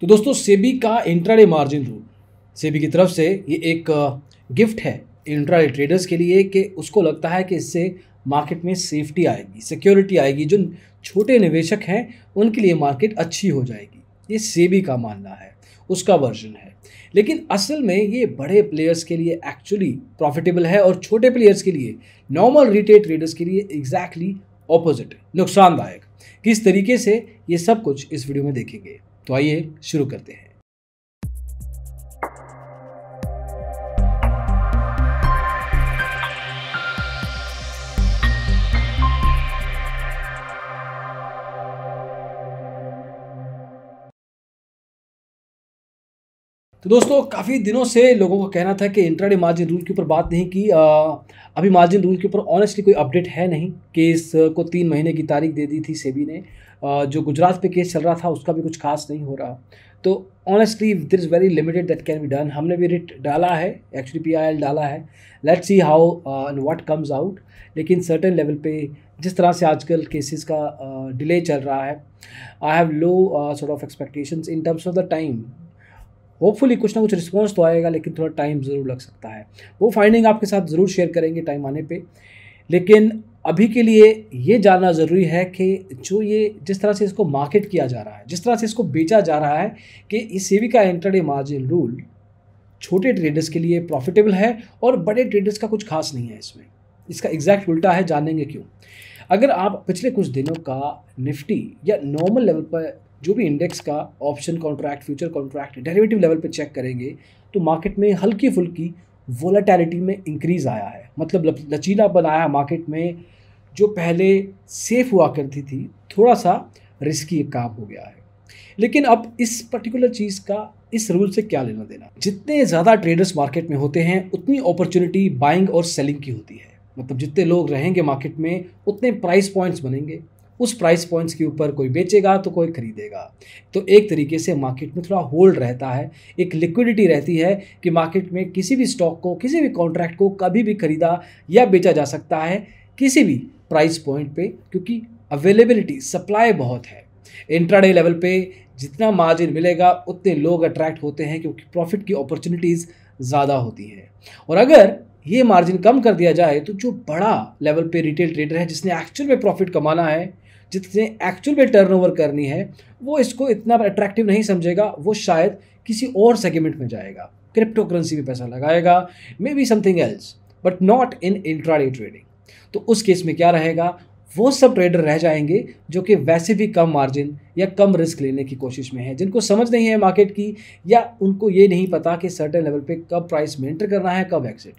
तो दोस्तों सेबी का इंट्राडे मार्जिन रूल, सेबी की तरफ से ये एक गिफ्ट है इंट्राडे ट्रेडर्स के लिए कि उसको लगता है कि इससे मार्केट में सेफ्टी आएगी, सिक्योरिटी आएगी, जो छोटे निवेशक हैं उनके लिए मार्केट अच्छी हो जाएगी। ये सेबी का मानना है, उसका वर्जन है। लेकिन असल में ये बड़े प्लेयर्स के लिए एक्चुअली प्रॉफिटेबल है और छोटे प्लेयर्स के लिए, नॉर्मल रिटेल ट्रेडर्स के लिए एग्जैक्टली ऑपोजिट, नुकसानदायक। किस तरीके से, ये सब कुछ इस वीडियो में देखेंगे। तो आइए शुरू करते हैं। तो दोस्तों काफ़ी दिनों से लोगों का कहना था कि इंट्राडे मार्जिन रूल के ऊपर बात नहीं की। अभी मार्जिन रूल के ऊपर ऑनेस्टली कोई अपडेट है नहीं। केस को 3 महीने की तारीख दे दी थी सेबी ने। जो गुजरात पे केस चल रहा था उसका भी कुछ खास नहीं हो रहा। तो honestly there is very limited that can be done. हमने भी रिट डाला है, एक्चुअली PIL डाला है। Let's see how and what comes out. लेकिन सर्टेन लेवल पे जिस तरह से आजकल केसेस का डिले चल रहा है, I have low sort of expectations in terms of the time. Hopefully कुछ ना कुछ रिस्पॉन्स तो आएगा, लेकिन थोड़ा टाइम ज़रूर लग सकता है। वो फाइंडिंग आपके साथ ज़रूर शेयर करेंगे टाइम आने पे। लेकिन अभी के लिए ये जानना ज़रूरी है कि जो ये जिस तरह से इसको मार्केट किया जा रहा है, जिस तरह से इसको बेचा जा रहा है कि इस सेबी का इंट्राडे मार्जिन रूल छोटे ट्रेडर्स के लिए प्रॉफिटेबल है और बड़े ट्रेडर्स का कुछ खास नहीं है इसमें। इसका एग्जैक्ट उल्टा है, जानेंगे क्यों। अगर आप पिछले कुछ दिनों का निफ्टी या नॉर्मल लेवल पर जो भी इंडेक्स का option contract, future contract, derivative level पे चेक करेंगे तो मार्केट में हल्की फुल्की वोलेटिलिटी में इंक्रीज़ आया है। मतलब लचीलापन आया है मार्केट में। जो पहले सेफ हुआ करती थी, थोड़ा सा रिस्की काम हो गया है। लेकिन अब इस पर्टिकुलर चीज़ का इस रूल से क्या लेना देना। जितने ज़्यादा ट्रेडर्स मार्केट में होते हैं उतनी अपॉर्चुनिटी बाइंग और सेलिंग की होती है। मतलब जितने लोग रहेंगे मार्केट में उतने प्राइस पॉइंट्स बनेंगे। उस प्राइस पॉइंट्स के ऊपर कोई बेचेगा तो कोई खरीदेगा। तो एक तरीके से मार्केट में थोड़ा होल्ड रहता है, एक लिक्विडिटी रहती है कि मार्केट में किसी भी स्टॉक को, किसी भी कॉन्ट्रैक्ट को कभी भी खरीदा या बेचा जा सकता है किसी भी प्राइस पॉइंट पे, क्योंकि अवेलेबिलिटी, सप्लाई बहुत है। इंट्राडे लेवल पे जितना मार्जिन मिलेगा उतने लोग अट्रैक्ट होते हैं क्योंकि प्रॉफिट की अपॉर्चुनिटीज़ ज़्यादा होती है। और अगर ये मार्जिन कम कर दिया जाए तो जो बड़ा लेवल पे रिटेल ट्रेडर है, जिसने एक्चुअल में प्रॉफिट कमाना है, जिसने एक्चुअल में टर्नओवर करनी है, वो इसको इतना अट्रैक्टिव नहीं समझेगा। वो शायद किसी और सेगमेंट में जाएगा, क्रिप्टो करेंसी में पैसा लगाएगा, may be something else, but not in intraday trading. तो उस केस में क्या रहेगा, वो सब ट्रेडर रह जाएंगे जो कि वैसे भी कम मार्जिन या कम रिस्क लेने की कोशिश में है, जिनको समझ नहीं है मार्केट की, या उनको ये नहीं पता कि सर्टेन लेवल पे कब प्राइस में एंटर करना है, कब एग्जिट।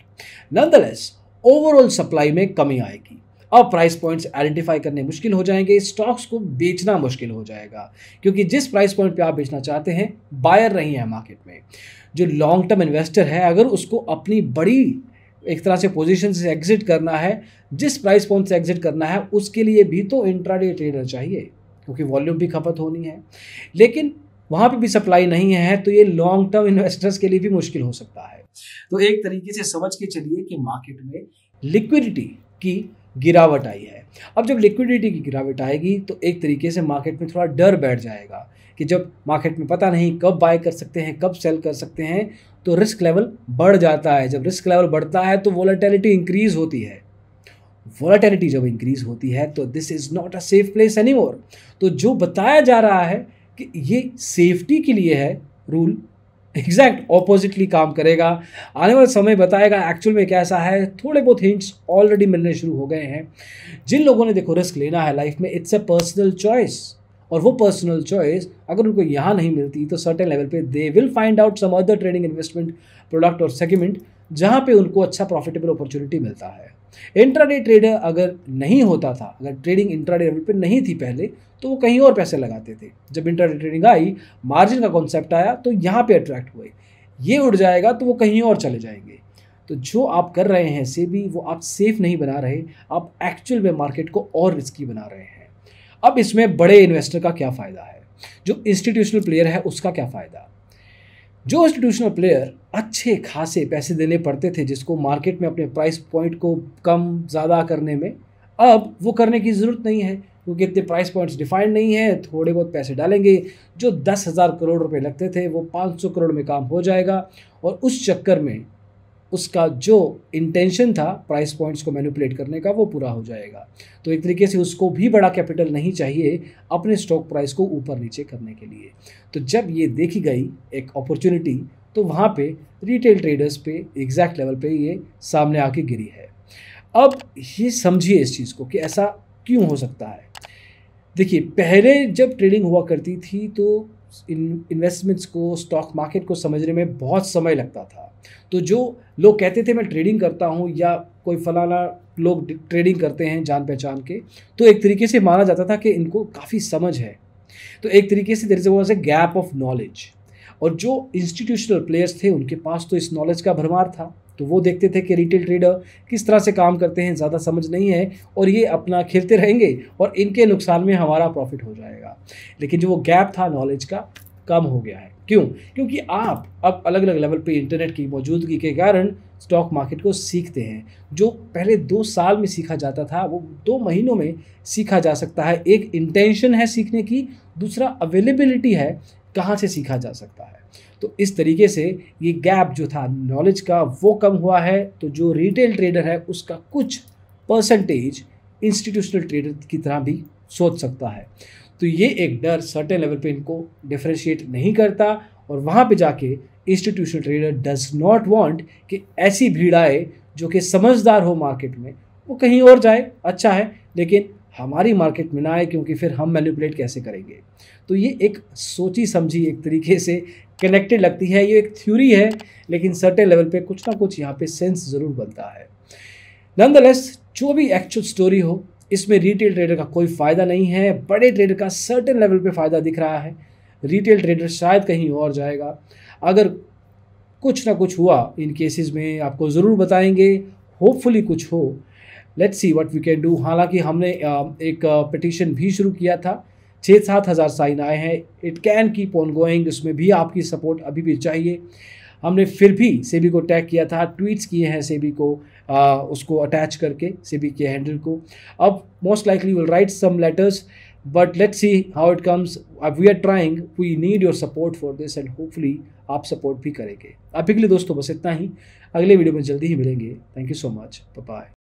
नॉनदलेस ओवरऑल सप्लाई में कमी आएगी। अब प्राइस पॉइंट्स आइडेंटिफाई करने मुश्किल हो जाएंगे, स्टॉक्स को बेचना मुश्किल हो जाएगा, क्योंकि जिस प्राइस पॉइंट पे आप बेचना चाहते हैं बायर नहीं है मार्केट में। जो लॉन्ग टर्म इन्वेस्टर है, अगर उसको अपनी बड़ी एक तरह से पोजीशन से एग्जिट करना है, जिस प्राइस पॉइंट से एग्जिट करना है, उसके लिए भी तो इंट्राडे ट्रेडर चाहिए, क्योंकि वॉल्यूम भी खपत होनी है। लेकिन वहाँ पे भी सप्लाई नहीं है, तो ये लॉन्ग टर्म इन्वेस्टर्स के लिए भी मुश्किल हो सकता है। तो एक तरीके से समझ के चलिए कि मार्केट में लिक्विडिटी की गिरावट आई है। अब जब लिक्विडिटी की गिरावट आएगी तो एक तरीके से मार्केट में थोड़ा डर बैठ जाएगा कि जब मार्केट में पता नहीं कब बाय कर सकते हैं, कब सेल कर सकते हैं, तो रिस्क लेवल बढ़ जाता है। जब रिस्क लेवल बढ़ता है तो वोलेटिलिटी इंक्रीज होती है। वोलेटिलिटी जब इंक्रीज होती है तो this is not a safe place anymore. तो जो बताया जा रहा है कि ये सेफ्टी के लिए है रूल, एग्जैक्ट ऑपोजिटली काम करेगा। आने वाला समय बताएगा एक्चुअल में कैसा है। थोड़े बहुत हिंट्स ऑलरेडी मिलने शुरू हो गए हैं। जिन लोगों ने देखो रिस्क लेना है लाइफ में, इट्स अ पर्सनल चॉइस, और वो पर्सनल चॉइस अगर उनको यहाँ नहीं मिलती तो सर्टेन लेवल पे they will find out some other trading investment product और सेगमेंट जहाँ पे उनको अच्छा प्रॉफिटेबल अपॉर्चुनिटी मिलता है। इंट्राडे ट्रेडर अगर नहीं होता था, अगर ट्रेडिंग इंट्राडे लेवल पे नहीं थी पहले, तो वो कहीं और पैसे लगाते थे। जब इंट्राडे ट्रेडिंग आई, मार्जिन का कॉन्सेप्ट आया, तो यहाँ पे अट्रैक्ट हुए। ये उड़ जाएगा तो वो कहीं और चले जाएंगे। तो जो आप कर रहे हैं सेबी, वो आप सेफ नहीं बना रहे, आप एक्चुअल में मार्केट को और रिस्की बना रहे हैं। अब इसमें बड़े इन्वेस्टर का क्या फ़ायदा है, जो इंस्टीट्यूशनल प्लेयर है उसका क्या फ़ायदा। जो इंस्टीट्यूशनल प्लेयर अच्छे खासे पैसे देने पड़ते थे जिसको मार्केट में अपने प्राइस पॉइंट को कम ज़्यादा करने में, अब वो करने की ज़रूरत नहीं है, क्योंकि इतने प्राइस पॉइंट्स डिफाइंड नहीं है, थोड़े बहुत पैसे डालेंगे, जो 10,000 करोड़ रुपए लगते थे वो 500 करोड़ में काम हो जाएगा, और उस चक्कर में उसका जो इंटेंशन था प्राइस पॉइंट्स को मैनिपुलेट करने का वो पूरा हो जाएगा। तो एक तरीके से उसको भी बड़ा कैपिटल नहीं चाहिए अपने स्टॉक प्राइस को ऊपर नीचे करने के लिए। तो जब ये देखी गई एक अपॉर्चुनिटी, तो वहाँ पे रिटेल ट्रेडर्स पे एग्जैक्ट लेवल पे ये सामने आके गिरी है। अब ये समझिए इस चीज़ को कि ऐसा क्यों हो सकता है। देखिए, पहले जब ट्रेडिंग हुआ करती थी तो इन्वेस्टमेंट्स को, स्टॉक मार्केट को समझने में बहुत समय लगता था। तो जो लोग कहते थे मैं ट्रेडिंग करता हूँ, या कोई फलाना लोग ट्रेडिंग करते हैं जान पहचान के, तो एक तरीके से माना जाता था कि इनको काफ़ी समझ है। तो एक तरीके से there was a gap of knowledge, और जो इंस्टीट्यूशनल प्लेयर्स थे उनके पास तो इस नॉलेज का भरमार था। तो वो देखते थे कि रिटेल ट्रेडर किस तरह से काम करते हैं, ज़्यादा समझ नहीं है, और ये अपना खेलते रहेंगे और इनके नुकसान में हमारा प्रॉफिट हो जाएगा। लेकिन जो वो गैप था नॉलेज का, कम हो गया है। क्यों? क्योंकि आप अब अलग अलग लेवल पे इंटरनेट की मौजूदगी के कारण स्टॉक मार्केट को सीखते हैं। जो पहले 2 साल में सीखा जाता था वो 2 महीनों में सीखा जा सकता है। एक इंटेंशन है सीखने की, दूसरा अवेलेबिलिटी है कहाँ से सीखा जा सकता है। तो इस तरीके से ये गैप जो था नॉलेज का वो कम हुआ है। तो जो रिटेल ट्रेडर है उसका कुछ परसेंटेज इंस्टीट्यूशनल ट्रेडर की तरह भी सोच सकता है। तो ये एक डर सर्टेन लेवल पे इनको डिफरेंशिएट नहीं करता, और वहाँ पे जाके institutional trader does not want कि ऐसी भीड़ आए जो कि समझदार हो मार्केट में, वो कहीं और जाए, अच्छा है, लेकिन हमारी मार्केट में ना आए, क्योंकि फिर हम मैनिपुलेट कैसे करेंगे। तो ये एक सोची समझी एक तरीके से कनेक्टेड लगती है। ये एक थ्योरी है, लेकिन सर्टेन लेवल पे कुछ ना कुछ यहाँ पे सेंस ज़रूर बनता है। नॉनदलेस, जो भी एक्चुअल स्टोरी हो, इसमें रिटेल ट्रेडर का कोई फ़ायदा नहीं है। बड़े ट्रेडर का सर्टेन लेवल पे फ़ायदा दिख रहा है, रिटेल ट्रेडर शायद कहीं और जाएगा। अगर कुछ ना कुछ हुआ इन केसेस में आपको ज़रूर बताएंगे, होपफुली कुछ हो। Let's see what we can do. हालांकि हमने एक पिटीशन भी शुरू किया था, 6-7 हज़ार साइन आए हैं। It can keep on going, उसमें भी आपकी सपोर्ट अभी भी चाहिए। हमने फिर भी सेबी को टैग किया था, ट्वीट्स किए हैं सेबी को, उसको अटैच करके सेबी के हैंडल को। अब most likely will write some letters, but let's see how it comes. We are trying, we need your support for this, and hopefully आप सपोर्ट भी करेंगे। अभी के लिए दोस्तों बस इतना ही, अगले वीडियो में जल्दी ही मिलेंगे। Thank you so much, bye bye.